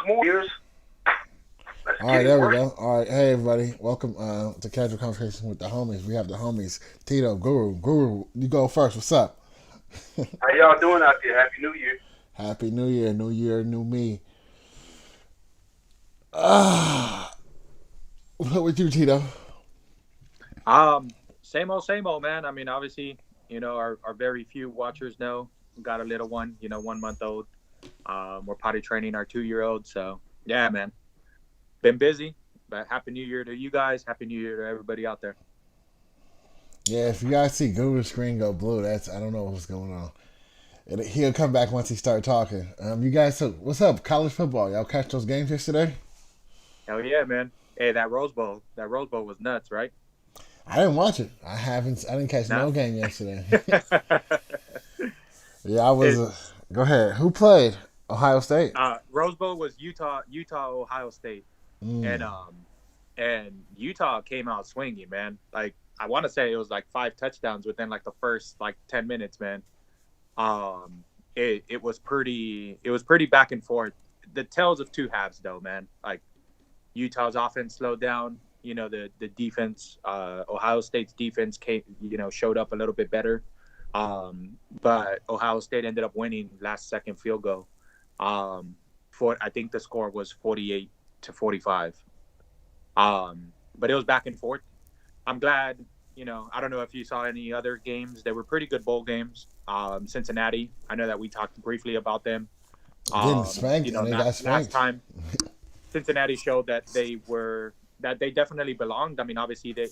more years. Let's All get right, it there we working. go. All right, hey everybody, welcome to Casual Conversation with the homies. We have the homies Tito, Guru. You go first. What's up? How y'all doing out there? Happy New Year. Happy New Year, new me. Ah, what with you, Tito? Same old, man. I mean, obviously, our very few watchers know we got a little one, 1 month old. We're potty training our 2 year old. So yeah, man, been busy. But happy New Year to you guys. Happy New Year to everybody out there. Yeah, if you guys see Guru's screen go blue, that's I don't know what's going on. He'll come back once he start talking. You guys, so what's up? College football, y'all catch those games yesterday? Hell yeah, man. Hey, that Rose Bowl was nuts, right? I didn't watch it. I haven't. I didn't catch No. no game yesterday. Yeah, I was. it Go ahead. Who played? Ohio State. Rose Bowl was Ohio State, and Mm, um, and Utah came out swinging, man. Like I want to say it was like 5 touchdowns within like the first like 10 minutes, man. Um, it was pretty back and forth. The tales of two halves, though, man. Like Utah's offense slowed down. The defense, Ohio State's defense came, showed up a little bit better. But Ohio State ended up winning last second field goal. Um, for I think the score was 48-45. But it was back and forth. I'm glad. I don't know if you saw any other games. They were pretty good bowl games. Cincinnati. I know that we talked briefly about them. getting spanked and they Not got last spanked. time Cincinnati showed that they definitely belonged. I mean, obviously they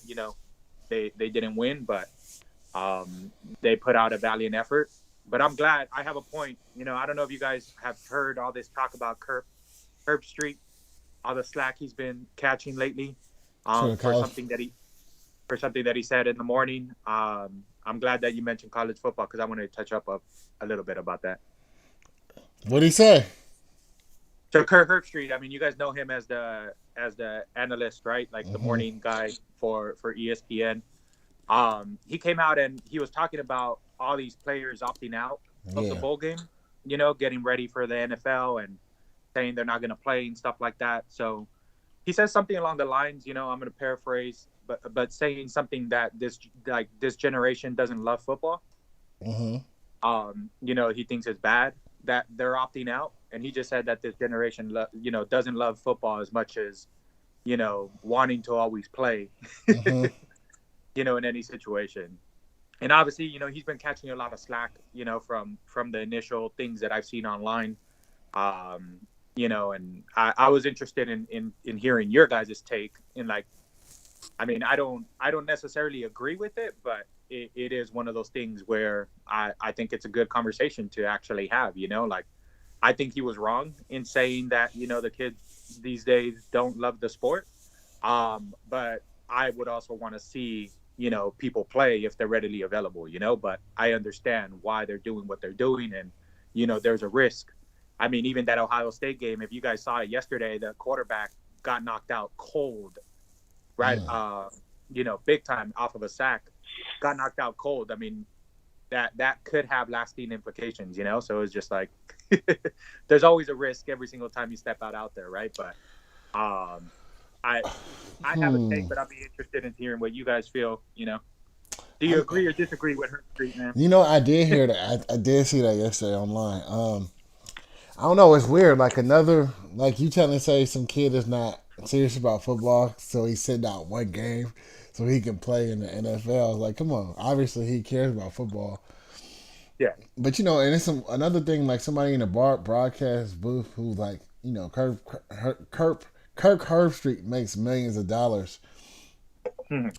didn't win, but they put out a valiant effort. But I'm glad. I have a point. I don't know if you guys have heard all this talk about Herb Street, all the slack he's been catching lately, For the for college. something that he said in the morning. I'm glad that you mentioned college football because I wanted to touch up a little bit about that. What'd he say? So Kurt Herbstreit, I mean, you guys know him as the analyst, right? Like the Hmm. morning guy for ESPN. He came out and he was talking about all these players opting out of the Yeah. bowl game, getting ready for the NFL and saying they're not going to play and stuff like that. So he says something along the lines, I'm going to paraphrase, but saying something that this generation doesn't love football. Hmm. He thinks it's bad that they're opting out, and he just said that this generation, doesn't love football as much as wanting to always play, Hmm. in any situation. And obviously, he's been catching a lot of slack, from the initial things that I've seen online. Um, and I was interested in hearing your guys' take in like I mean, I don't necessarily agree with it, but it is one of those things where I think it's a good conversation to actually have, like I think he was wrong in saying that, the kids these days don't love the sport. But I would also want to see, people play if they're readily available, but I understand why they're doing what they're doing and, there's a risk. I mean, even that Ohio State game, if you guys saw it yesterday, the quarterback got knocked out cold, right? Mm. Big time off of a sack, got knocked out cold. I mean, that could have lasting implications, So it's just like there's always a risk every single time you step out there, right? But um, I I have a take, Hmm. but I'd be interested in hearing what you guys feel. Do you I'm, agree or disagree with her street, man? I did hear that. I did see that yesterday online. I don't know. It's weird. Like another, like you telling say some kid is not serious about football, so he's sitting out one game so he can play in the NFL. Like, come on. Obviously, he cares about football. Yeah. But and it's another thing. Like somebody in the broadcast booth who's like, Kirk Herbstreit makes millions of dollars. Mhm.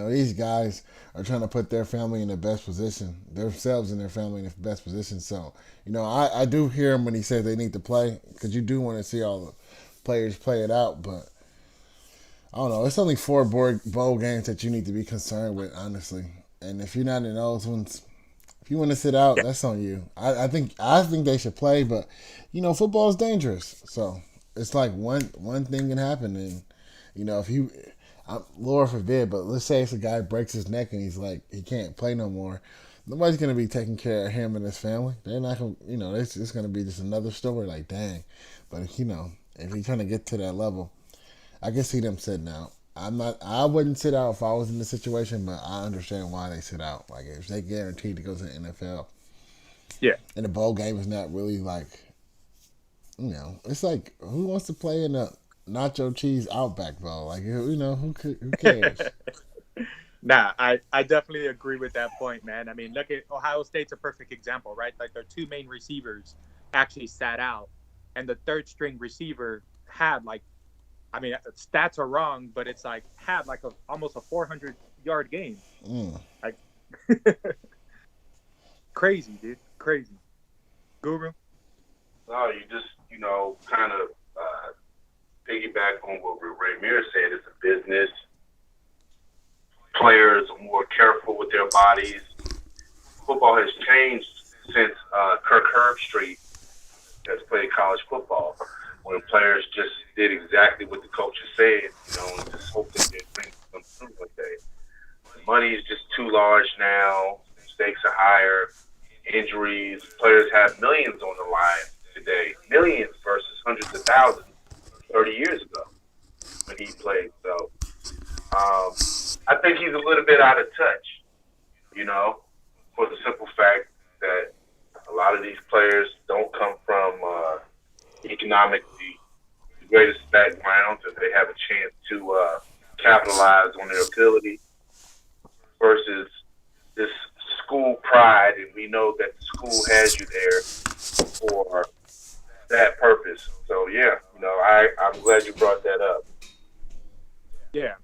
These guys are trying to put their family in the best position, themselves and their family in the best position. So, I do hear him when he says they need to play because you do want to see all the players play it out. But I don't know. It's only four bowl games that you need to be concerned with, honestly. And if you're not in those ones, if you want to sit out, Yeah. that's on you. I think they should play, but football is dangerous. So it's like one thing can happen, and if you, Lord forbid, but let's say it's a guy breaks his neck and he's like he can't play no more. Nobody's gonna be taking care of him and his family. They're not gonna, it's gonna be just another story. Like, dang, But if he's trying to get to that level, I can see them sitting out. I wouldn't sit out if I was in the situation, but I understand why they sit out. Like if they guaranteed to go to the NFL, Yeah. and the bowl game is not really like, it's like who wants to play in a nacho cheese Outback Bowl? Like who cares? Nah, I definitely agree with that point, man. I mean, look at Ohio State's a perfect example, right? Like their two main receivers actually sat out, and the third string receiver had like, I mean, stats are wrong, but it's like had like almost a 400-yard game. Like crazy, dude, crazy. Guru. No, you just kind of piggyback on what Ramir said. It's a business. Players are more careful with their bodies. Football has changed since Kirk Herbstreit has played college football, when players just did exactly what the coaches said, and just hope that their dreams come true one day. Money is just too large now. Stakes are higher. Injuries. Players have millions on the line today. Millions versus hundreds of thousands 30 years ago when he played. So I think he's a little bit out of touch, for the simple fact that a lot of these players don't come from economically the greatest backgrounds, and they have a chance to capitalize on their ability versus this school pride, and we know that the school has you there for that purpose. So yeah, I'm glad you brought that up. Yeah.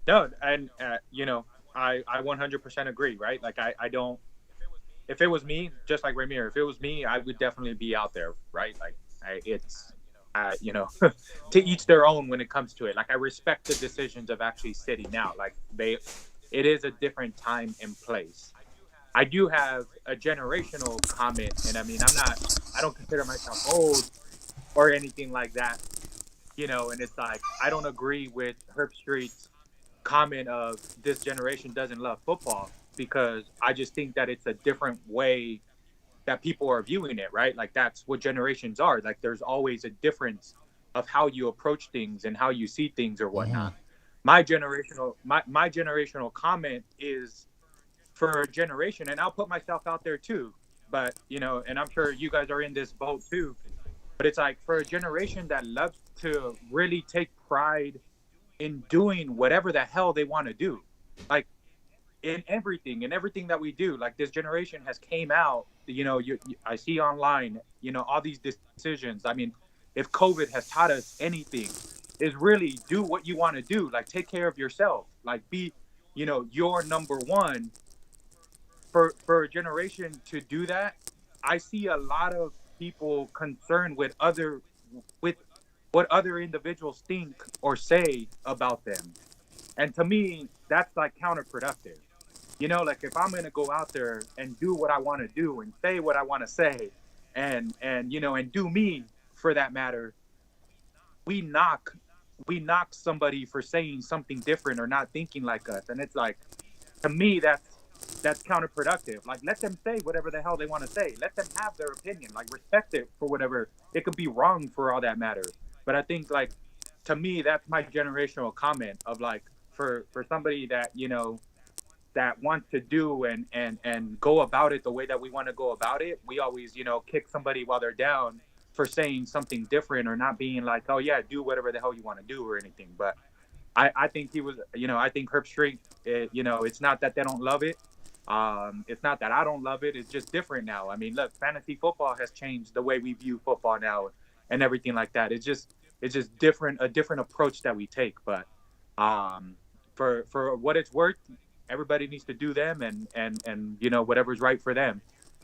No, and I 100% agree, right? Like I don't. If it was me, just like Ramir, if it was me, I would definitely be out there, right? Like to each their own when it comes to it. Like I respect the decisions of actually sitting out. Like it is a different time and place. I do have a generational comment, and I mean, I don't consider myself old or anything like that, and it's like, I don't agree with Herbstreit's comment of this generation doesn't love football, because I just think that it's a different way that people are viewing it, right? Like that's what generations are. Like there's always a difference of how you approach things and how you see things or whatnot. My generational comment is for a generation, and I'll put myself out there too, but and I'm sure you guys are in this boat too, but it's like for a generation that loves to really take pride in doing whatever the hell they want to do, like in everything that we do. Like this generation has came out, I see online, all these decisions. I mean, if COVID has taught us anything, is really do what you want to do. Like take care of yourself, like be your number one. For a generation to do that, I see a lot of people concerned with what other individuals think or say about them. And to me, that's like counterproductive. Like if I'm gonna go out there and do what I want to do and say what I want to say, and do me for that matter, we knock somebody for saying something different or not thinking like us. And it's like, to me, that's counterproductive. Like let them say whatever the hell they want to say. Let them have their opinion. Like respect it for whatever. It could be wrong for all that matter. But I think, like, to me, that's my generational comment of like, for somebody that that wants to do and go about it the way that we want to go about it, we always kick somebody while they're down for saying something different or not being like, oh yeah, do whatever the hell you want to do or anything. But I think he was, I think Herbstreit, it's not that they don't love it. It's not that I don't love it. It's just different now. I mean, look, fantasy football has changed the way we view football now and everything like that. It's just different, a different approach that we take. But for what it's worth, everybody needs to do them and whatever's right for them.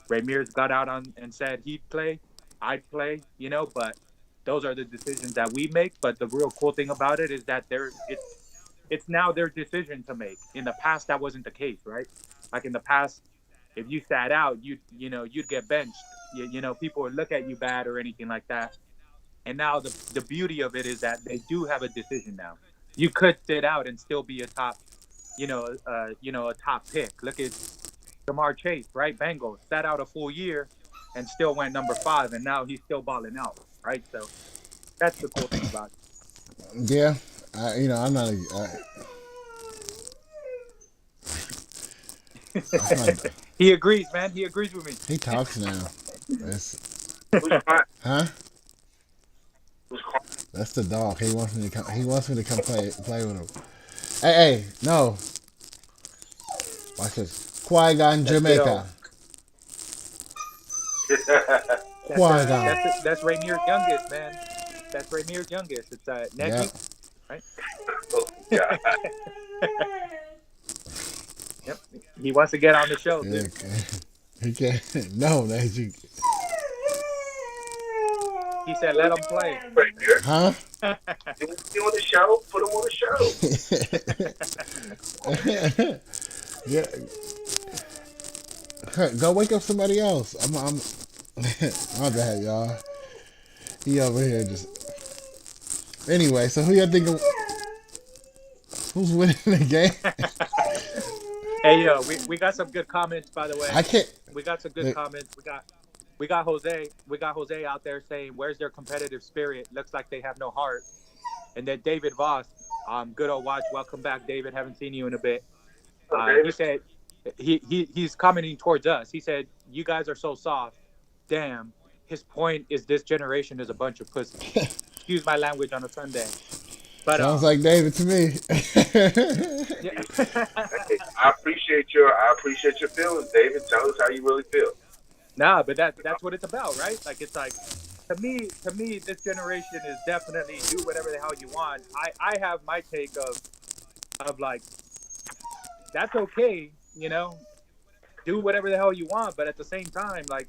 Ramirez got out and said he'd play, I'd play, but those are the decisions that we make. But the real cool thing about it is that it's now their decision to make. In the past, that wasn't the case, right? Like in the past, if you sat out, you'd get benched. People would look at you bad or anything like that. And now the beauty of it is that they do have a decision now. You could sit out and still be a top, a top pick. Look at Jamar Chase, right? Bengals sat out a full year and still went number 5, and now he's still balling out. right? So that's the cool thing about it. Yeah, I'm not. That's my. He agrees, man. He agrees with me. He talks now. That's Who's crying? huh? Who's crying? That's the dog. He wants me to come. He wants me to come play with him. Hey, no. Watch this. Qui-Gon That's good old. Jamaica. Qui-Gon. That's Rainier's youngest, man. That's Rainier's youngest. It's nephew, Yep. right? Oh, God. Yep. He wants to get on the show. Yeah, Dude. he can't. No, that's you. He said, "Let him play." Right there. Huh? You on the show? Put him on the show. Yeah. Go wake up somebody else. I'm my bad, y'all. He over here just. Anyway, so who y'all think? Who's winning the game? Hey, yo, we got some good comments, by the way. I can't. We got some good comments. We got Jose. We got Jose out there saying, "Where's their competitive spirit? Looks like they have no heart." And then David Voss, good old watch. Welcome back, David. Haven't seen you in a bit. He said he's commenting towards us. He said, "You guys are so soft." Damn. His point is this generation is a bunch of pussies. Excuse my language on a Sunday. But Sounds like David to me. yeah. I appreciate your feelings, David. Tell us how you really feel. Nah, but that's what it's about, right? Like it's like to me, this generation is definitely do whatever the hell you want. I have my take of like that's okay, do whatever the hell you want, but at the same time, like,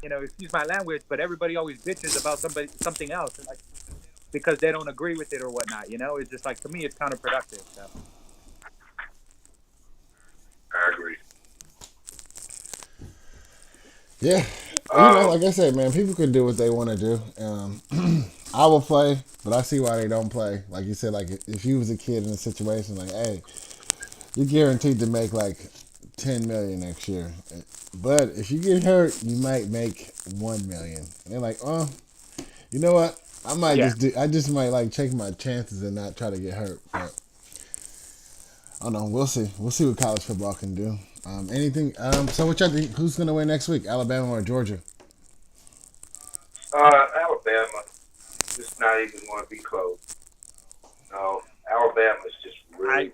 excuse my language, but everybody always bitches about something else, and like because they don't agree with it or whatnot. It's just like to me, it's counterproductive. So. I agree. Yeah. Like I said, man, people can do what they want to do. I will play, but I see why they don't play. Like you said, like if you was a kid in a situation, like, hey, you're guaranteed to make like $10 million next year, but if you get hurt, you might make $1 million. And they're like, oh, you know what? I might I just might like take my chances and not try to get hurt. But I don't know. We'll see. We'll see what college football can do. Anything? So what y'all think? Who's gonna win next week? Alabama or Georgia? Alabama. It's not even going to be close. No, Alabama's just really.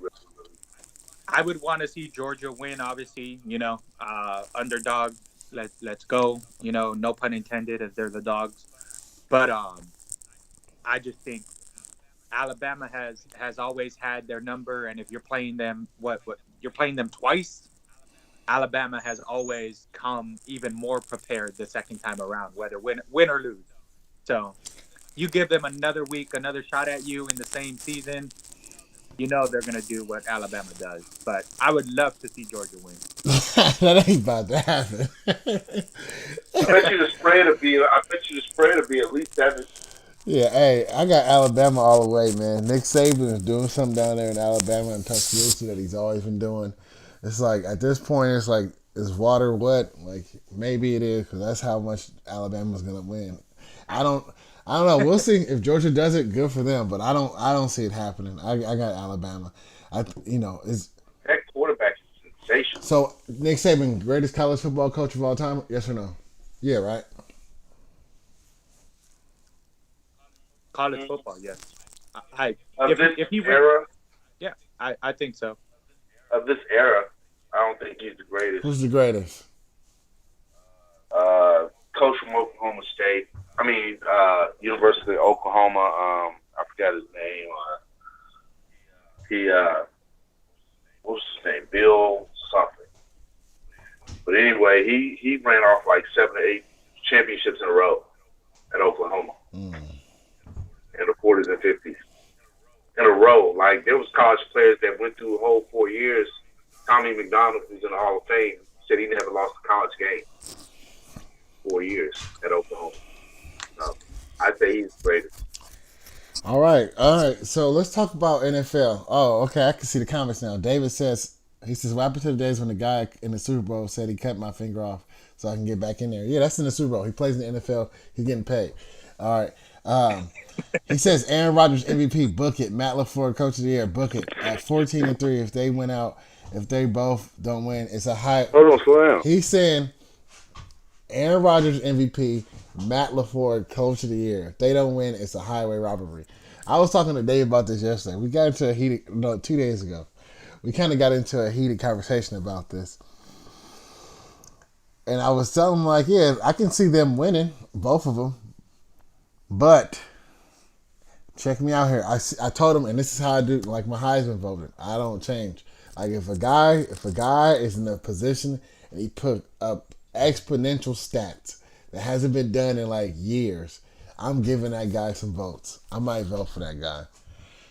I would want to see Georgia win. Obviously, underdog. Let's go. No pun intended, as they're the dogs. But I just think Alabama has always had their number, and if you're playing them, you're playing them twice. Alabama has always come even more prepared the second time around, whether win or lose. So you give them another week, another shot at you in the same season, they're going to do what Alabama does. But I would love to see Georgia win. That ain't about to happen. I bet you the spread will be at least 7. Yeah, hey, I got Alabama all the way, man. Nick Saban is doing something down there in Alabama and Tuscaloosa that he's always been doing. It's like, at this point, it's like, is water wet? Like, maybe it is, because that's how much Alabama's going to win. I don't know. We'll see. If Georgia does it, good for them, but I don't see it happening. I got Alabama. Is that quarterback is sensational. So, Nick Saban, greatest college football coach of all time? Yes or no? Yeah, right? College football, yes. If he era? Yeah, I think so. Of this era, I don't think he's the greatest. Who's the greatest? Coach from Oklahoma State. University of Oklahoma. I forgot his name. What's his name? Bill something. But anyway, he ran off like 7 or 8 championships in a row at Oklahoma. In the 40s and 50s. In a row. Like, there was college players that went through a whole 4 years. Tommy McDonald, who's in the Hall of Fame, said he never lost a college game. 4 years at Oklahoma. So, I'd say he's the greatest. All right. So let's talk about NFL. Oh, okay. I can see the comments now. David says, what happened to the days when the guy in the Super Bowl said he cut my finger off so I can get back in there? Yeah, that's in the Super Bowl. He plays in the NFL. He's getting paid. All right. He says Aaron Rodgers MVP, book it. Matt LaFleur Coach of the Year, book it. At 14-3, if they win out, if they both don't win, it's a high. Hold on, slow down. He's saying Aaron Rodgers MVP, Matt LaFleur Coach of the Year. If they don't win, it's a highway robbery. I was talking to Dave about this yesterday. We got into a heated, no, 2 days ago. We kind of got into a heated conversation about this. And I was telling him, like, yeah, I can see them winning, both of them. But check me out here. I told him, and this is how I do, like my Heisman voting. I don't change. Like if a guy is in a position and he put up exponential stats that hasn't been done in like years, I'm giving that guy some votes. I might vote for that guy.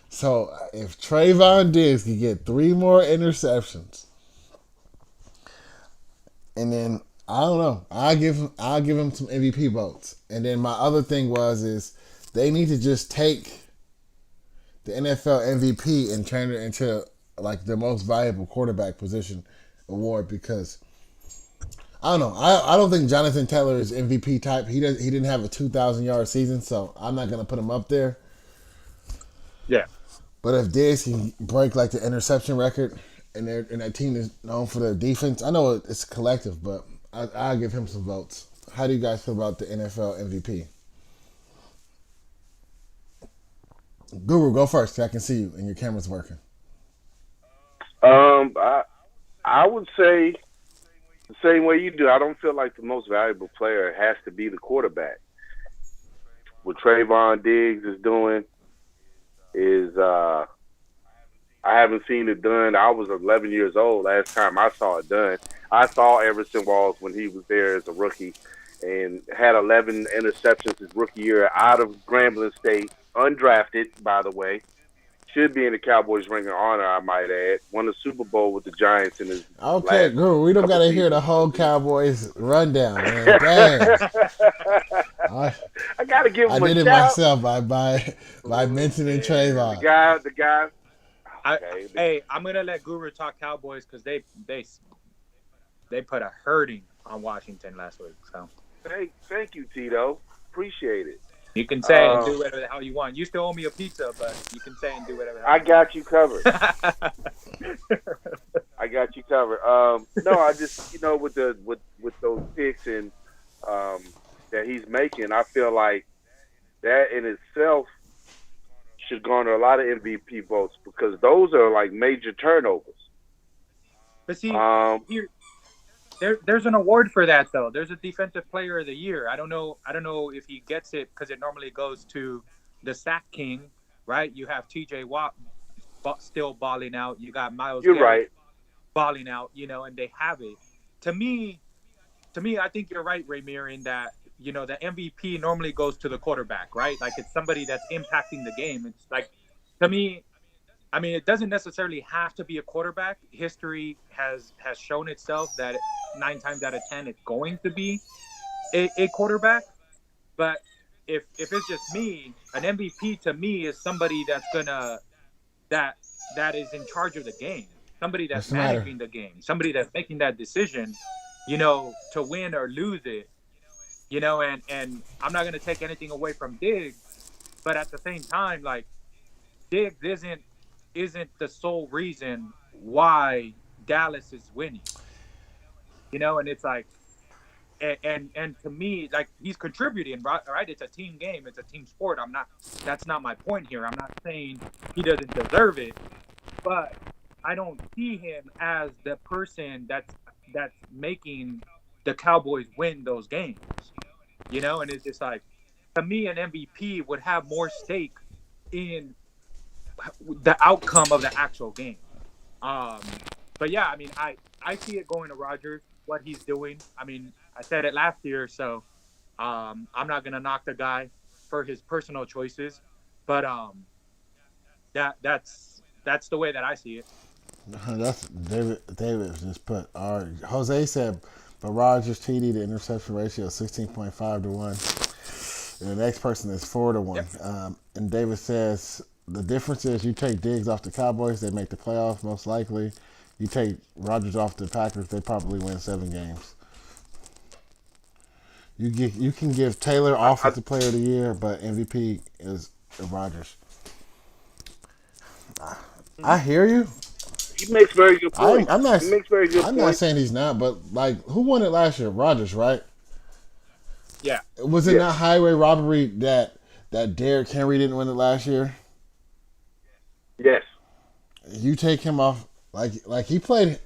So if Trayvon Diggs can get 3 more interceptions, and then I don't know, I'll give him some MVP votes. And then my other thing is they need to just take the NFL MVP and turn it into like the most valuable quarterback position award, because I don't know. I don't think Jonathan Taylor is MVP type. He didn't have a 2,000-yard season, so I'm not gonna put him up there. Yeah. But if Diggs can break like the interception record, and that team is known for their defense, I know it's collective, but I'll give him some votes. How do you guys feel about the NFL MVP? Guru, go first, 'cause I can see you and your camera's working. I would say the same way you do. I don't feel like the most valuable player has to be the quarterback. What Trayvon Diggs is doing is I haven't seen it done. I was 11 years old last time I saw it done. I saw Everson Walls when he was there as a rookie and had 11 interceptions his rookie year out of Grambling State, undrafted, by the way. Should be in the Cowboys Ring of Honor, I might add. Won the Super Bowl with the Giants in his Okay, Guru, we don't got to hear the whole Cowboys rundown, man. Dang. I got to give him I did a it shout. myself by mentioning Trayvon. The guy. Okay. Hey, I'm gonna let Guru talk Cowboys because they put a hurting on Washington last week. So Thank you, Tito. Appreciate it. you can say and do whatever the hell you want. You still owe me a pizza, but you can say and do whatever. I got you covered. I got you covered. No, I just with those picks and that he's making, I feel like that in itself should garner a lot of MVP votes because those are like major turnovers. But see, there's an award for that though. There's a Defensive Player of the Year. I don't know if he gets it because it normally goes to the sack king, right? You have T.J. Watt still balling out. You got Miles. You're Garrett right. balling out, and they have it. To me, I think you're right, Ramir, in that the MVP normally goes to the quarterback, right? Like it's somebody that's impacting the game. It's like, to me, I mean, it doesn't necessarily have to be a quarterback. History has shown itself that 9 times out of 10 it's going to be a quarterback. But if it's just me, an MVP to me is somebody that's gonna that is in charge of the game, somebody that's managing the game, somebody that's making that decision, to win or lose it. And I'm not gonna take anything away from Diggs, but at the same time, like Diggs isn't the sole reason why Dallas is winning. And it's like, and to me, like he's contributing, right? It's a team game, it's a team sport. That's not my point here. I'm not saying he doesn't deserve it, but I don't see him as the person that's making the Cowboys win those games. And it's just like, to me, an MVP would have more stake in the outcome of the actual game. But yeah, I mean, I see it going to Rodgers, what he's doing. I mean, I said it last year, so I'm not gonna knock the guy for his personal choices, but that's the way that I see it. That's David just put. Jose said, but Rodgers TD to interception ratio 16.5 to 1. And the next person is 4 to 1. Yep. And David says the difference is you take Diggs off the Cowboys, they make the playoffs most likely. You take Rodgers off the Packers, they probably win 7 games. You can give Taylor Offensive Player of the Year, but MVP is Rodgers. I hear you. He makes very good points. I'm not. He makes very good I'm points. not saying he's not, but like, who won it last year? Rodgers, right? Yeah. Was it not highway robbery that Derrick Henry didn't win it last year? Yes. You take him off, like he played.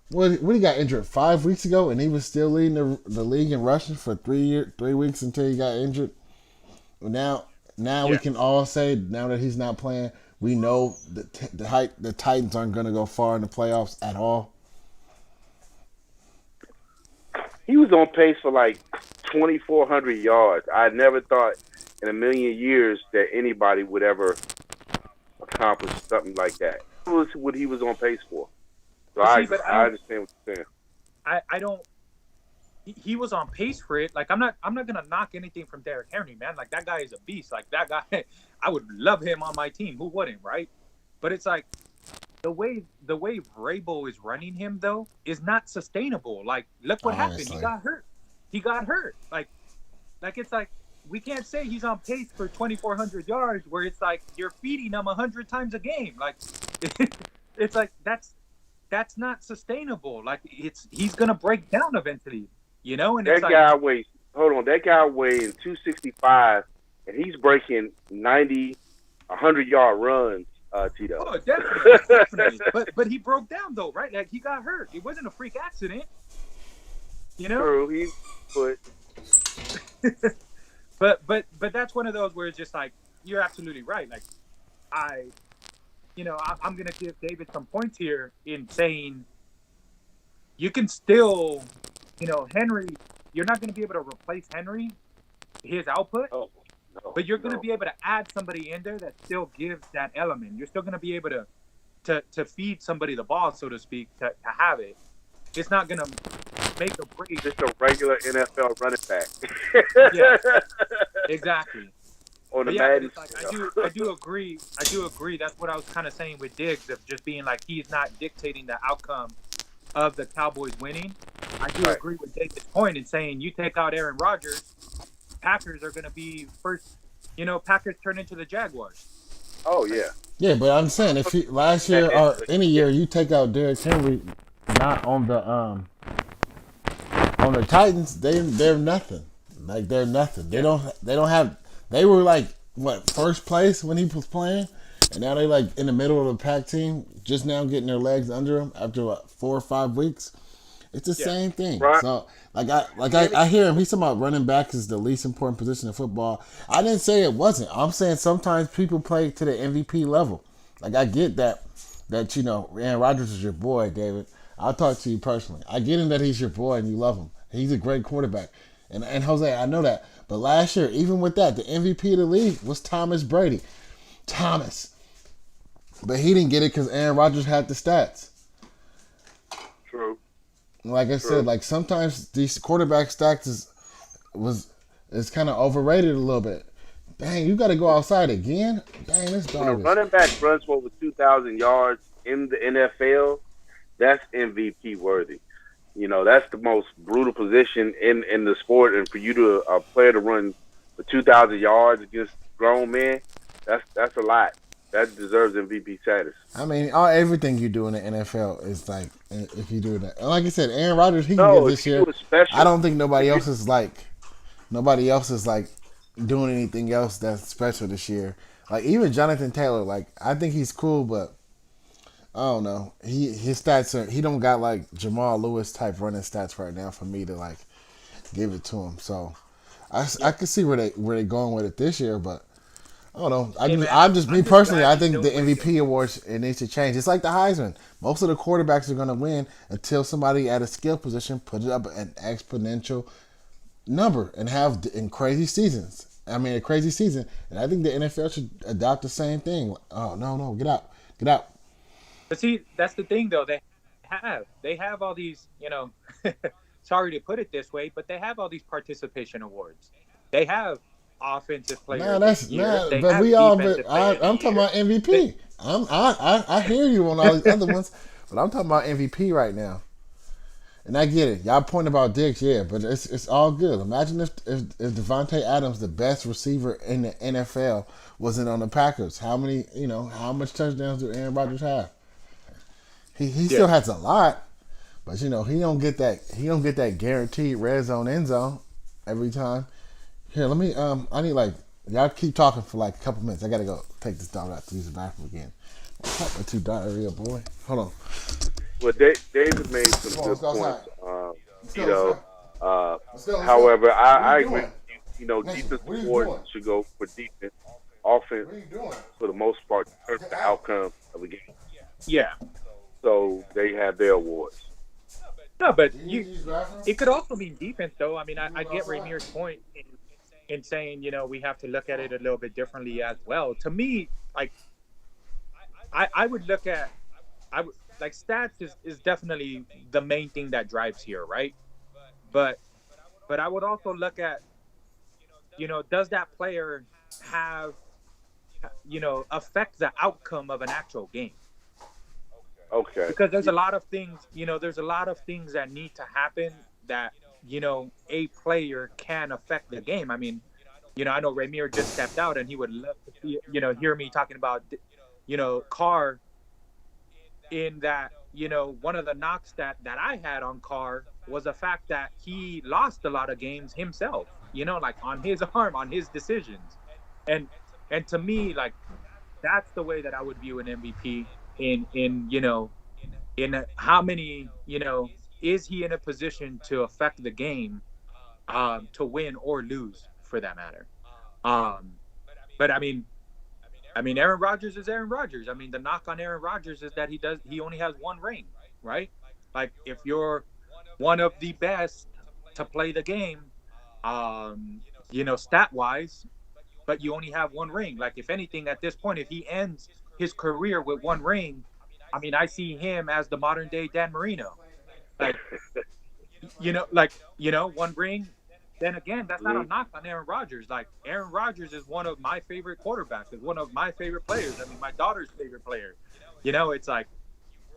When he got injured 5 weeks ago, and he was still leading the league in rushing for 3 weeks until he got injured. Now we can all say, now that he's not playing, we know that the Titans aren't going to go far in the playoffs at all. He was on pace for like 2,400 yards. I never thought in a million years that anybody would ever accomplish something like that. That was what he was on pace for. So I understand what you're saying. I don't. He was on pace for it. Like I'm not gonna knock anything from Derrick Henry, man. Like that guy is a beast. Like that guy, I would love him on my team. Who wouldn't, right? But it's like the way Vrabel is running him though is not sustainable. Like look what happened. He got hurt. Like it's like we can't say he's on pace for 2,400 yards where it's like you're feeding him 100 times a game. Like it's like that's not sustainable. Like he's gonna break down eventually, you know. And that guy weighs 265, and he's breaking 90, 100-yard runs. Tito. Oh, definitely. But he broke down though, right? Like he got hurt. It wasn't a freak accident, you know. True. But that's one of those where it's just like you're absolutely right. Like I'm gonna give David some points here in saying you can still, Henry. You're not gonna be able to replace Henry, his output. Oh, no, but you're gonna be able to add somebody in there that still gives that element. You're still gonna be able to feed somebody the ball, so to speak, to have it. It's not gonna make or break. Just a regular NFL running back. Yeah, exactly. On the Madden. Like, I do agree. That's what I was kind of saying with Diggs, of just being like he's not dictating the outcome of the Cowboys winning. I do agree with David's point in saying you take out Aaron Rodgers, Packers are going to be first. Packers turn into the Jaguars. Oh yeah. Yeah, but I'm saying if last year or any year you take out Derrick Henry, not on the Titans, they're nothing. Like they're nothing. They don't have. They were like first place when he was playing, and now they like in the middle of the pack team, just now getting their legs under them after 4 or 5 weeks. It's the same thing. Right. So I hear him. He's talking about running back is the least important position in football. I didn't say it wasn't. I'm saying sometimes people play to the MVP level. Like I get that Aaron Rodgers is your boy, David. I'll talk to you personally. I get him that he's your boy and you love him. He's a great quarterback. And Jose, I know that. But last year, even with that, the MVP of the league was Thomas Brady. Thomas. But he didn't get it because Aaron Rodgers had the stats. True. Like I said, like sometimes these quarterback stats is kind of overrated a little bit. Dang, you got to go outside again? Dang, this dog. When a running back runs for over 2,000 yards in the NFL, that's MVP worthy. That's the most brutal position in the sport, and for you to a player to run for 2,000 yards against grown men, that's a lot. That deserves MVP status. I mean, everything you do in the NFL is like, if you do that. And like I said, Aaron Rodgers, he can get this year. I don't think nobody else is like doing anything else that's special this year. Like even Jonathan Taylor, like I think he's cool, but I don't know. His stats he don't got like Jamal Lewis type running stats right now for me to like give it to him. So I can see where they're going with it this year, but I don't know. I'm just me personally. I think the MVP awards it needs to change. It's like the Heisman. Most of the quarterbacks are going to win until somebody at a skill position puts it up an exponential number and have in crazy seasons. I mean, a crazy season, and I think the NFL should adopt the same thing. Oh no, get out. But see, that's the thing though. They have all these. Sorry to put it this way, but they have all these participation awards. They have offensive player. No, that's not. But we all. But I'm talking about MVP. I hear you on all these other ones, but I'm talking about MVP right now. And I get it. Y'all point about Diggs, yeah, but it's all good. Imagine if Devontae Adams, the best receiver in the NFL, wasn't on the Packers. How much touchdowns do Aaron Rodgers have? He Yeah. still has a lot, but he don't get that guaranteed red zone end zone every time. Here, let me I need y'all keep talking for like a couple minutes. I gotta go take this dog out to use the bathroom again. Pop my two diarrhea, boy. Hold on. Well, David made some Come on, good let's go outside. points. Let's You go. Let's know, go. Let's go. Let's however, go. What are I you agree doing? with you. You know, Mason, defensive what are you coordinators doing? should go for defense. Offense, What are you doing? for the most part, determines the outcome of a game. Yeah. So they have their awards. No, but Do you use the bathroom? it could also mean defense, though. I mean, I go get outside? Ramir's point in saying, we have to look at it a little bit differently as well. To me, like, I would look at, like, stats is definitely the main thing that drives here, right? But I would also look at, does that player have, affect the outcome of an actual game? Okay. Because there's a lot of things, that need to happen that, a player can affect the game. I mean, I know Ramir just stepped out and he would love to see, hear me talking about, Carr, in that, one of the knocks that I had on Carr was the fact that he lost a lot of games himself, like on his arm, on his decisions. And to me, like, that's the way that I would view an MVP in how many, is he in a position to affect the game, to win or lose for that matter. Um, but Aaron Rodgers is Aaron Rodgers. I mean, the knock on Aaron Rodgers is that he only has one ring, right? Like, if you're one of the best to play the game, stat wise, but you only have one ring. Like, if anything, at this point, if he ends his career with one ring, I mean, I see him as the modern day Dan Marino. Like, one ring. Then again, that's not a knock on Aaron Rodgers. Like, Aaron Rodgers is one of my favorite quarterbacks, is one of my favorite players. I mean, my daughter's favorite player. It's like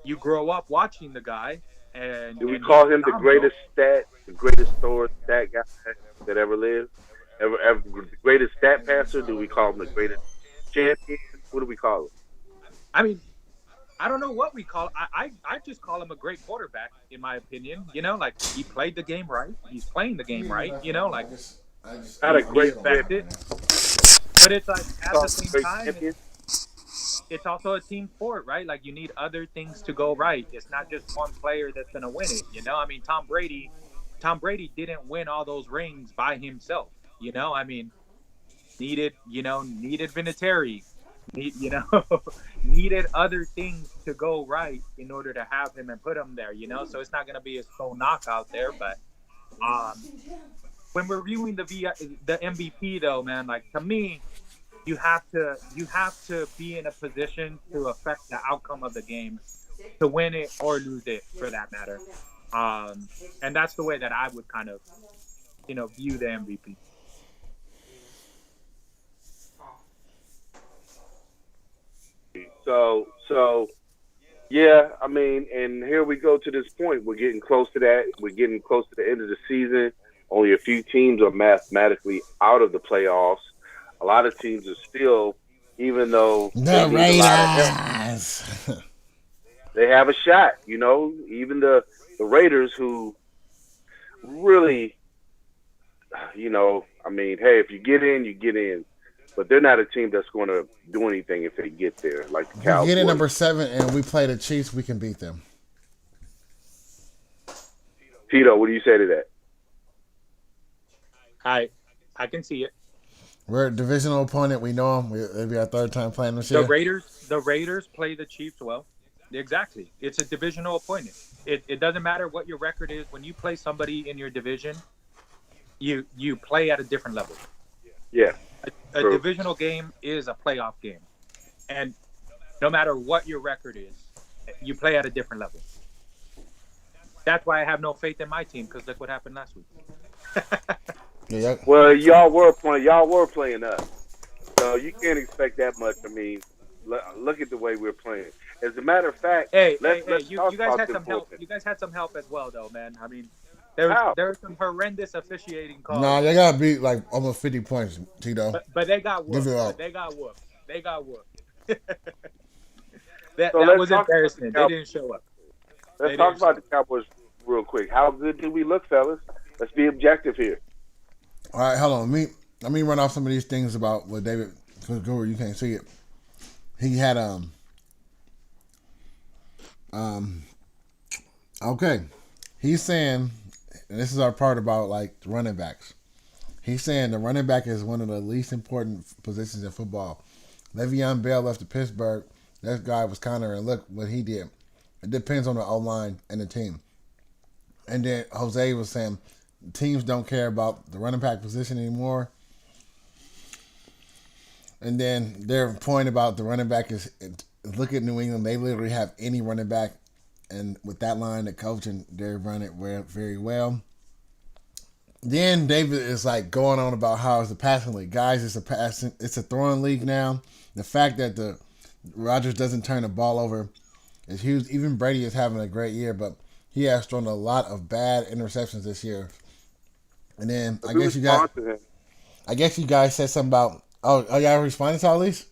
you grow up watching the guy, and Do we and call he's him the phenomenal. greatest stat guy that ever lived? Ever the greatest stat passer? Do we call him the greatest champion? What do we call him? I mean, I don't know what we call. I just call him a great quarterback, in my opinion. Like, he played the game right. He's playing the game right. Like, Not a we great expect champion. it. But it's like, at the same Great time, champion. it's also a team sport, right? Like, you need other things to go right. It's not just one player that's gonna win it. I mean, Tom Brady didn't win all those rings by himself. I mean, needed Vinatieri, needed other things to go right in order to have him and put him there. So it's not gonna be a sole knockout there. But when we're viewing the MVP, though, man, like, to me, you have to be in a position to affect the outcome of the game, to win it or lose it, for that matter. And that's the way that I would kind of, view the MVP. So yeah, I mean, and here we go to this point. We're getting close to that. We're getting close to the end of the season. Only a few teams are mathematically out of the playoffs. A lot of teams are still, even though they The need a lot of help, Raiders. they have a shot. Even the Raiders, who really, I mean, hey, if you get in, you get in. But they're not a team that's going to do anything if they get there, like the We Cowboys. get in number 7 and we play the Chiefs, we can beat them. Tito, what do you say to that? I can see it. We're a divisional opponent. We know them. It'll be our third time playing this year. The Raiders play the Chiefs well. Exactly. It's a divisional opponent. It doesn't matter what your record is. When you play somebody in your division, you play at a different level. Yeah. A divisional game is a playoff game. And no matter what your record is, you play at a different level. That's why I have no faith in my team, because look what happened last week. Yeah. Well, y'all were playing us, so you can't expect that much. I mean, Look at the way we're playing. As a matter of fact, Hey, let's you talk guys about had this some for a help. minute. You guys had some help as well, though, man. I mean, How? there were some horrendous officiating calls. Nah, they got beat like almost 50 points, Tito. But they got Give whooped. it up. But they got whooped. They got whooped. So that let's was talk about embarrassing. the They didn't show up. Let's They talk didn't about the Cowboys real quick. How good do we look, fellas? Let's be objective here. All right, hold on. Let me run off some of these things about what David. Go where you can't see it. He had okay. He's saying, and this is our part about like running backs. He's saying the running back is one of the least important positions in football. Le'Veon Bell left to Pittsburgh. That guy was counter, and look what he did. It depends on the O-line and the team. And then Jose was saying teams don't care about the running back position anymore. And then their point about the running back is, look at New England. They literally have any running back. And with that line, the coaching, they run it very well. Then David is like going on about how it's a passing league. Guys, it's a throwing league now. The fact that the Rodgers doesn't turn the ball over is huge. Even Brady is having a great year, but he has thrown a lot of bad interceptions this year. And then I guess you guys said something about y'all responding to all these?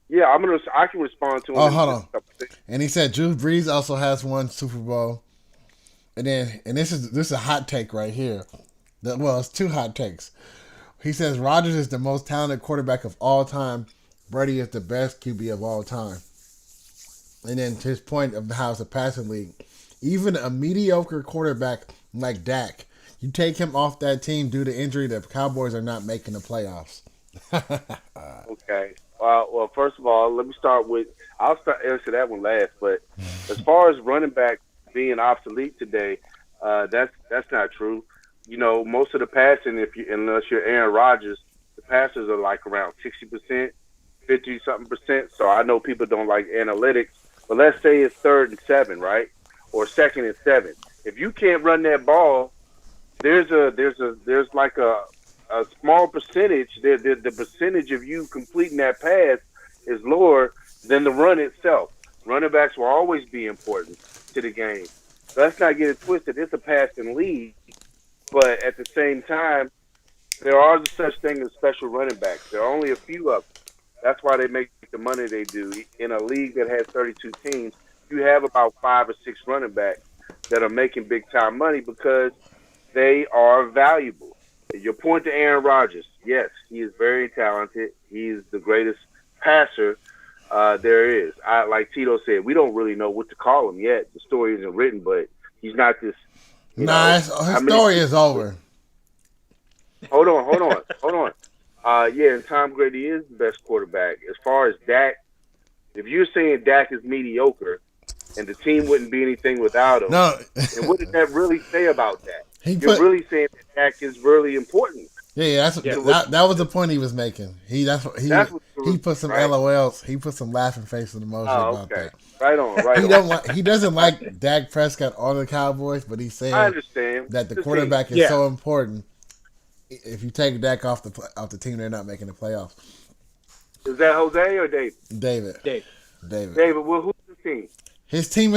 Yeah, I can respond to him. Oh, hold on. And he said Drew Brees also has won Super Bowl. And this is a hot take right here. Well, it's two hot takes. He says Rodgers is the most talented quarterback of all time. Brady is the best QB of all time. And then to his point of how it's a passing league, even a mediocre quarterback like Dak, you take him off that team due to injury, the Cowboys are not making the playoffs. Okay. Well, first of all, let me start with. I'll answer that one last. But as far as running back being obsolete today, that's not true. You know, most of the passing, unless you're Aaron Rodgers, the passes are like around 60%, 50-something%. So I know people don't like analytics, but let's say it's 3rd and 7, right, or 2nd and 7. If you can't run that ball, there's like a small percentage. The percentage of you completing that pass is lower than the run itself. Running backs will always be important to the game. So let's not get it twisted. It's a passing league, but at the same time, there are such thing as special running backs. There are only a few of them. That's why they make the money they do. In a league that has 32 teams, you have about 5 or 6 running backs that are making big-time money because they are valuable. Your point to Aaron Rodgers, yes, he is very talented. He's the greatest passer there is. Like Tito said, we don't really know what to call him yet. The story isn't written, but he's not this. His story is over. Hold on. And Tom Brady is the best quarterback. As far as Dak, if you're saying Dak is mediocre and the team wouldn't be anything without him, then what did that really say about that? You're really saying that Dak is really important. Yeah, that was the point he was making. He put some LOLs. He put some laughing face and emoji about that. Right on. He doesn't like Dak Prescott or the Cowboys, but he's saying I understand that the quarterback is so important. If you take Dak off the team, they're not making the playoffs. Is that Jose or David? David. Well, who's the team? His team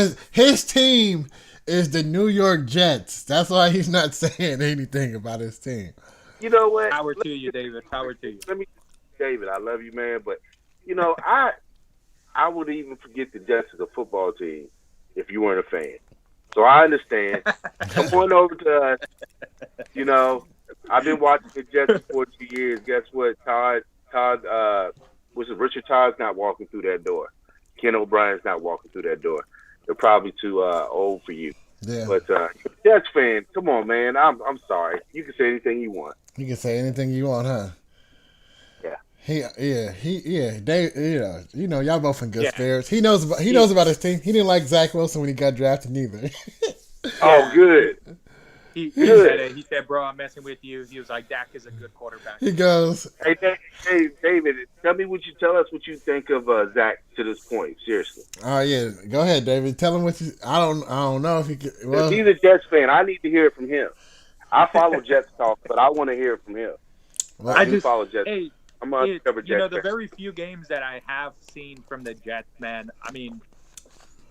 is the New York Jets. That's why he's not saying anything about his team. You know what? Power to you, David. Power to you. David, I love you, man, but I would even forget the Jets as a football team if you weren't a fan. So I understand. Come on over to us. I've been watching the Jets for 2 years. Guess what? Richard Todd's not walking through that door. Ken O'Brien's not walking through that door. They're probably too old for you. Yeah. But Jets fan, come on, man. I'm sorry. You can say anything you want. You can say anything you want, huh? Yeah. Y'all both in good spirits. He knows about his team. He didn't like Zach Wilson when he got drafted neither. Oh, good. He said it. He said, "Bro, I'm messing with you." He was like, "Dak is a good quarterback." He goes, Hey, David, tell us what you think of Zach to this point. Seriously. Oh yeah, go ahead, David. Tell him what you. I don't know if he could. Well, if he's a Jets fan, I need to hear it from him. I follow Jets talk, but I want to hear it from him. Well, I follow Jets. Hey, I'm gonna cover Jets. The very few games that I have seen from the Jets, man. I mean,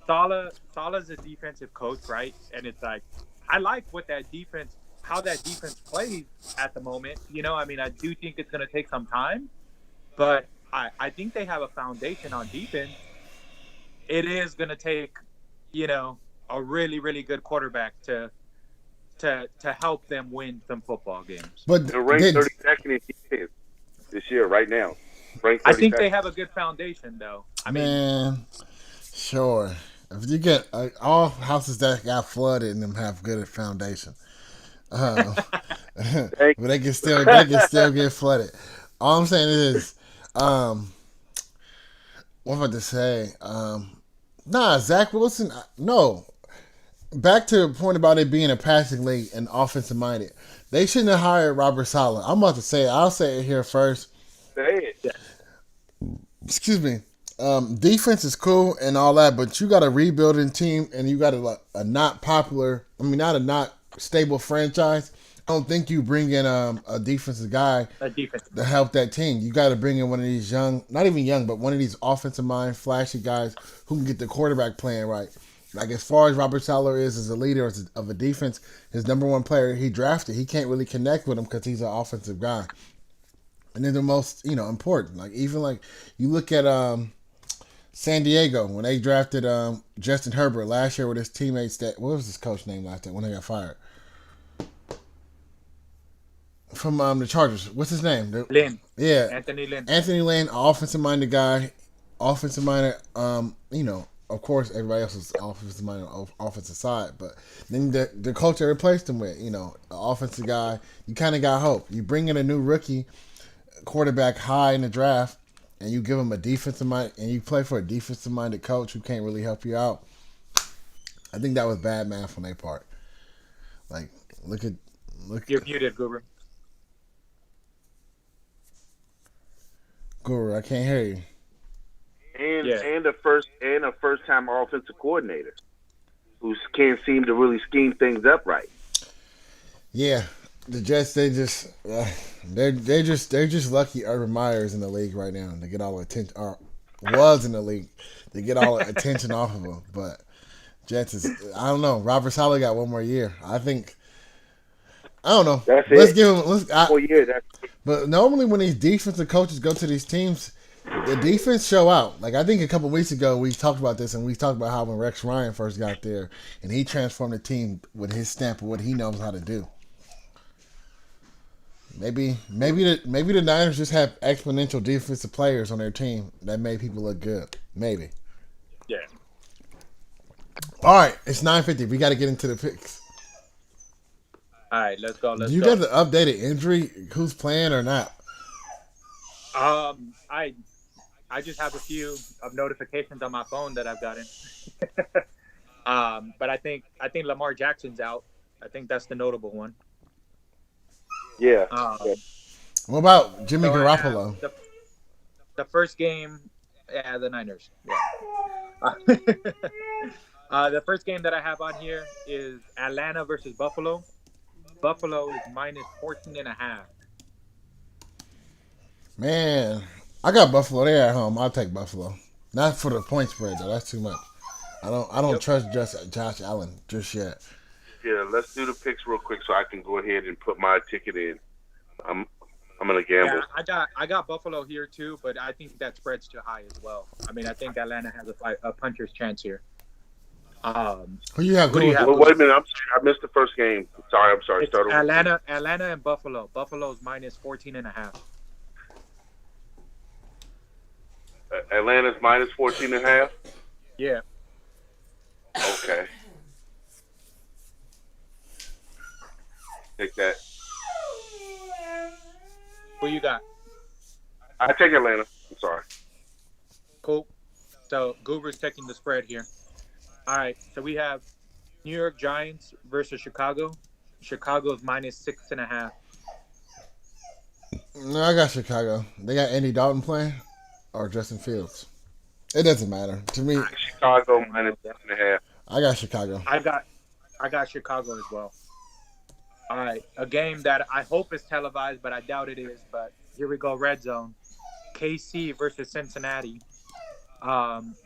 Salah's a defensive coach, right? And it's like, I like how that defense plays at the moment. I mean, I do think it's going to take some time, but I think they have a foundation on defense. It is going to take, a really, really good quarterback to help them win some football games. But they're ranked 32nd in defense this year, right now. I think they have a good foundation, though. Man, sure. If you get all houses that got flooded and them have good foundation, but they can still get flooded. All I'm saying is, what am I about to say? Zach Wilson. No, back to the point about it being a passing league and offensive minded. They shouldn't have hired Robert Saleh. I'm about to say it. I'll say it here first. Say it. Excuse me. Defense is cool and all that, but you got a rebuilding team and you got a not stable franchise. I don't think you bring in a defensive guy to help that team. You got to bring in one of these young, not even young, but one of these offensive mind, flashy guys who can get the quarterback playing right. Like as far as Robert Saleh is as a leader of a defense, his number one player he drafted, he can't really connect with him because he's an offensive guy. And then the most, important. Like even like you look at San Diego when they drafted Justin Herbert last year with his teammates. What was his coach name last year when they got fired? From the Chargers. What's his name? Lynn. Yeah. Anthony Lynn. Anthony Lynn, offensive-minded guy. Offensive-minded, of course, everybody else is offensive-minded on the offensive side. But then the coach they replaced him with, an offensive guy, you kind of got hope. You bring in a new rookie quarterback high in the draft, and you give him a defensive-minded, and you play for a defensive-minded coach who can't really help you out. I think that was bad math on their part. Like, look. You're muted, Goober. Guru, I can't hear you. And a first time offensive coordinator who can't seem to really scheme things up right. Yeah, the Jets they're just lucky Urban Meyer's in the league right now to get all the attention. Or was in the league to get all the attention off of him. But Jets I don't know. Robert Saleh got one more year. I think. I don't know. That's let's it. give him. 4 years. But normally when these defensive coaches go to these teams, the defense show out. Like I think a couple weeks ago we talked about this, and we talked about how when Rex Ryan first got there, and he transformed the team with his stamp of what he knows how to do. Maybe the Niners just have exponential defensive players on their team that made people look good. Maybe. Yeah. All right, it's 9:50. We got to get into the picks. All right, let's go. You got the updated injury? Who's playing or not? I just have a few of notifications on my phone that I've gotten. But I think Lamar Jackson's out. I think that's the notable one. Yeah. What about Jimmy Garoppolo? The first game, the Niners. Yeah. The first game that I have on here is Atlanta versus Buffalo. Buffalo is minus 14.5. Man, I got Buffalo there at home. I'll take Buffalo. Not for the point spread though. That's too much. I don't trust Josh Allen just yet. Yeah, let's do the picks real quick so I can go ahead and put my ticket in. I'm gonna gamble. Yeah, I got Buffalo here too, but I think that spread's too high as well. I mean, I think Atlanta has a puncher's chance here. Who you have? Well, wait a minute. I'm sorry. I missed the first game. I'm sorry. It's Start over. Atlanta and Buffalo. Buffalo's minus 14.5. Atlanta's minus 14.5. Yeah. Okay. Take that. Who you got? I take Atlanta. I'm sorry. Cool. So Goober's taking the spread here. All right. So we have New York Giants versus Chicago. Chicago's minus 6.5. No, I got Chicago. They got Andy Dalton playing or Justin Fields. It doesn't matter to me. Chicago minus 6.5. I got Chicago. I got Chicago as well. All right, a game that I hope is televised, but I doubt it is. But here we go, red zone. KC versus Cincinnati.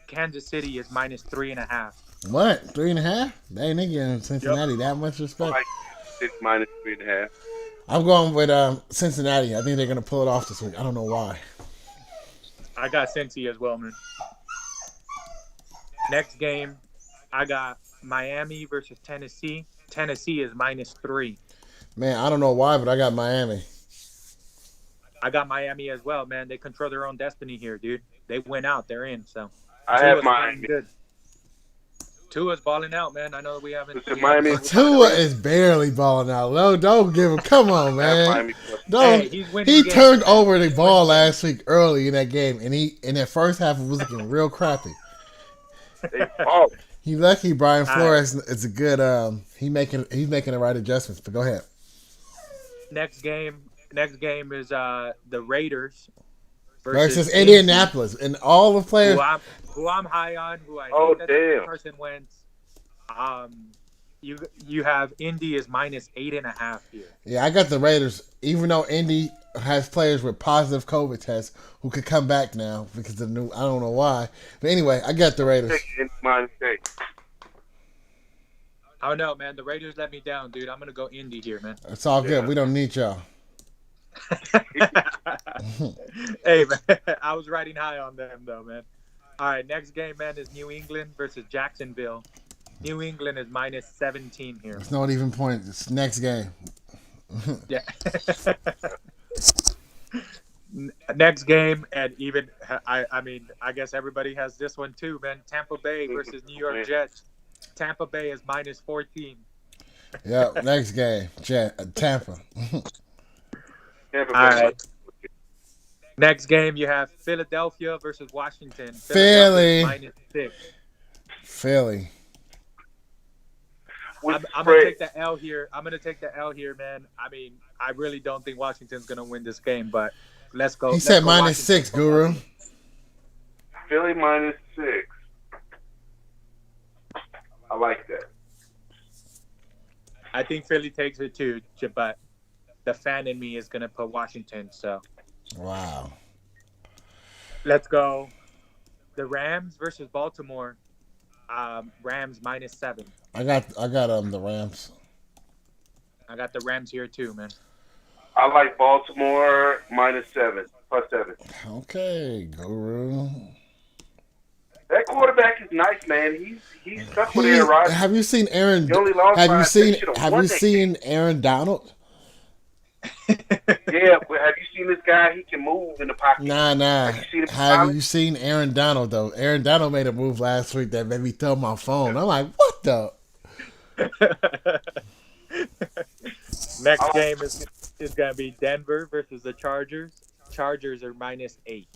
Kansas City is minus 3.5. What? 3.5? They giving Yep. Cincinnati that much I respect. like City minus 3.5. I'm going with Cincinnati. I think they're gonna pull it off this week. I don't know why. I got Cincy as well, man. Next game, I got Miami versus Tennessee. Tennessee is minus 3. Man, I don't know why, but I got Miami. I got Miami as well, man. They control their own destiny here, dude. They went out, they're in. So I have Tua's Miami. playing good. Tua's balling out, man. I know we haven't. Listen, Miami- Tua is barely balling out. No, don't give him. Come on, I have man. Miami plus. Don't. Hey, he's winning He games, turned man. over the ball last week early in that game, and he in that first half it was looking real crappy. They fall. He lucky Brian All Flores is a good. He's making the right adjustments. But go ahead. Next game is the Raiders Versus Indy, Indianapolis, and all the players. who I'm high on, who I Oh, hate that damn. Carson Wentz. You have Indy is minus 8.5 here. Yeah, I got the Raiders. Even though Indy has players with positive COVID tests who could come back now because of the new. I don't know why, but anyway, I got the Raiders. Take Indy minus 8. I don't know, man. The Raiders let me down, dude. I'm gonna go Indy here, man. It's all good. Yeah. We don't need y'all. Hey, man, I was riding high on them, though, man. All right, next game, man, is New England versus Jacksonville. New England is minus 17 here. It's not even point. It's next game. Yeah. Next game, and even I mean, I guess everybody has this one too, man. Tampa Bay versus New York Jets. Tampa Bay is minus 14. Yep. Next game. Tampa. Tampa Bay All right. minus 14. Next game, you have Philadelphia versus Washington. Philly. Philadelphia is minus 6. Philly. With I'm gonna spread. take the L here. I'm gonna take the L here, man. I mean, I really don't think Washington's gonna win this game, but let's go. He let's said go minus Washington. 6, Guru. Philly minus 6. I like that. I think Philly takes it too, but the fan in me is gonna put Washington. So Wow. let's go. The Rams versus Baltimore. Rams minus 7. I got the Rams. I got the Rams here too, man. I like Baltimore minus 7, plus 7. Okay, Guru. That quarterback is nice, man. He's stuck with Aaron Rodgers. Have you seen Aaron? He only lost Have by you a seen? touchdown. Have One you day. seen Aaron Donald? Yeah, but have you seen this guy? He can move in the pocket. Nah. Have you seen him in Have college? you seen Aaron Donald though? Aaron Donald made a move last week that made me throw my phone. I'm like, what the? Next game is gonna be Denver versus the Chargers. Chargers are minus 8.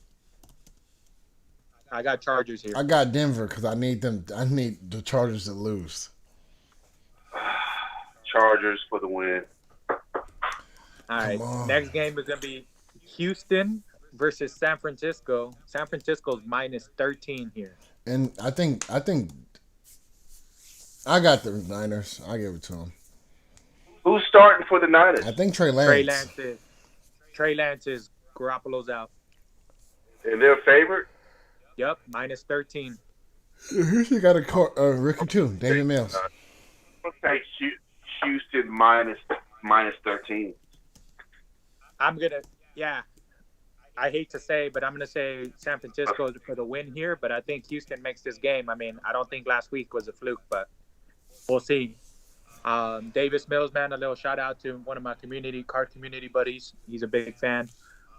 I got Chargers here. I got Denver because I need them. I need the Chargers to lose. Chargers for the win. All right. on. Next game is gonna be Houston versus San Francisco. San Francisco's minus 13 here. And I think I got the Niners. I give it to them. Who's starting for the Niners? I think Trey Lance. Trey Lance is Garoppolo's out. And they're favored? Yep, minus 13. He got a rookie too, David Mills. Let's say Houston minus 13. I'm gonna, yeah. I hate to say, but I'm gonna say San Francisco for the win here. But I think Houston makes this game. I mean, I don't think last week was a fluke, but we'll see. Davis Mills, man, a little shout out to one of my card community buddies. He's a big fan.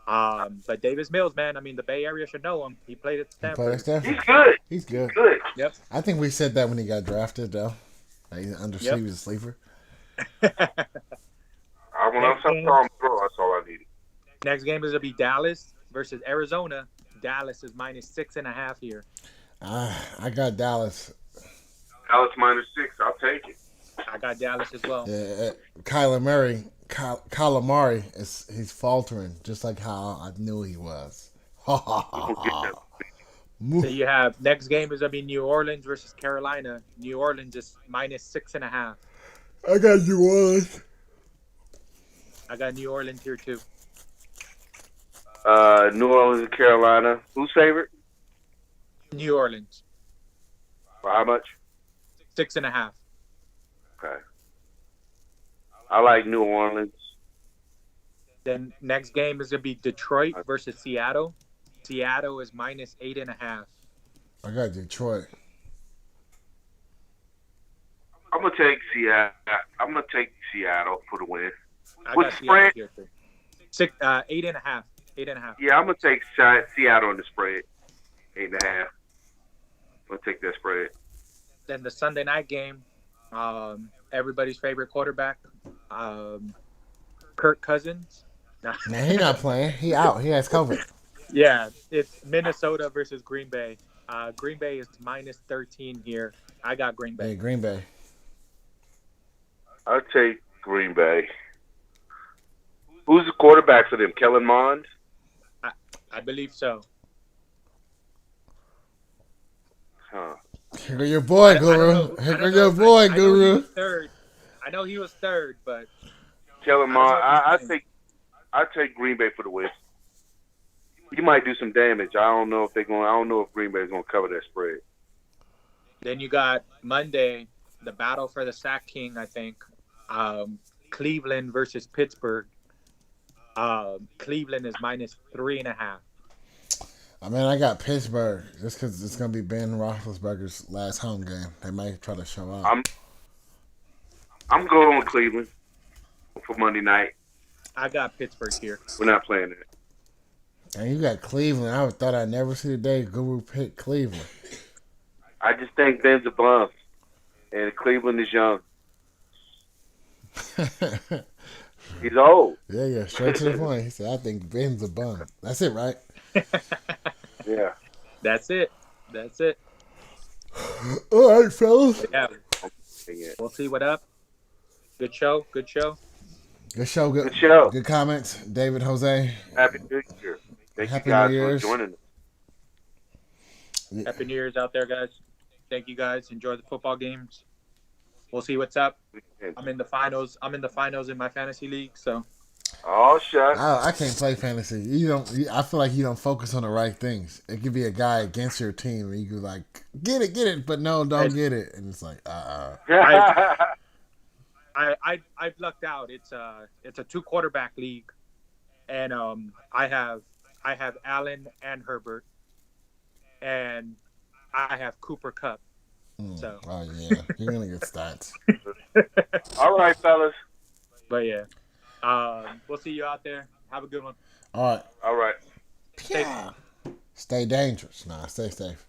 But Davis Mills, man, I mean, the Bay Area should know him. He played at Stanford. He's good. He's good. Good. Yep. I think we said that when he got drafted, though. He understood he was a sleeper. When I'm so calm, bro, that's all I needed. Next game is gonna be Dallas versus Arizona. Dallas is minus 6.5 here. I got Dallas. Dallas minus 6. I'll take it. I got Dallas as well. Yeah, Kyler Murray, he's faltering, just like how I knew he was. So you have next game is gonna be New Orleans versus Carolina. New Orleans is minus 6.5. I got New Orleans. I got New Orleans here too. New Orleans and Carolina. Who's favorite? New Orleans, For how much? 6.5. Okay. I like New Orleans. Then next game is gonna be Detroit versus Seattle. Seattle is -8.5. I got Detroit. I'm gonna take Seattle. I'm gonna take Seattle for the win. I What's got the spread? Seattle here too. 8.5. 8.5. Yeah, I'm gonna take Seattle on the spread. 8.5. I'm gonna take that spread. Then the Sunday night game, everybody's favorite quarterback, Kirk Cousins. Man, he not playing. He out. He has COVID. Yeah, it's Minnesota versus Green Bay. Green Bay is -13 here. I got Green Bay. Hey, Green Bay. I'll take Green Bay. Who's the quarterback for them? Kellen Mond? I believe so. Huh. Here go your boy, Guru. Here go your boy, Guru. I know he was third, but Kellen Mond. I take Green Bay for the win. He might do some damage. I don't know if Green Bay's gonna cover that spread. then you got Monday, the battle for the sack king. I think Cleveland versus Pittsburgh. Cleveland is -3.5. I mean, I got Pittsburgh just because it's gonna be Ben Roethlisberger's last home game. They might try to show up. I'm going with Cleveland for Monday night. I got Pittsburgh here. We're not playing it. And you got Cleveland. I thought I'd never see the day Guru picked Cleveland. I just think Ben's a bum, and Cleveland is young. He's old. Yeah, straight to the point. He said, I think Ben's a bum. That's it, right? Yeah. That's it. All right, fellas. Yeah, we'll see what up. Good show. Good show. Good comments. David, Jose. Happy New Year. Thank Happy you guys New Year's. for joining us. Happy New Year's out there, guys. Thank you, guys. Enjoy the football games. We'll see what's up. I'm in the finals in my fantasy league, so. Oh, shut. I can't play fantasy. I feel like you don't focus on the right things. It could be a guy against your team, and you could like get it, but no, don't get it, and it's like I've lucked out. It's a 2-quarterback league, and I have Allen and Herbert, and I have Cooper Kupp. So. Oh yeah, you're gonna get stats. All right, fellas. But yeah, we'll see you out there. Have a good one. All right. All right. Stay dangerous. Stay safe.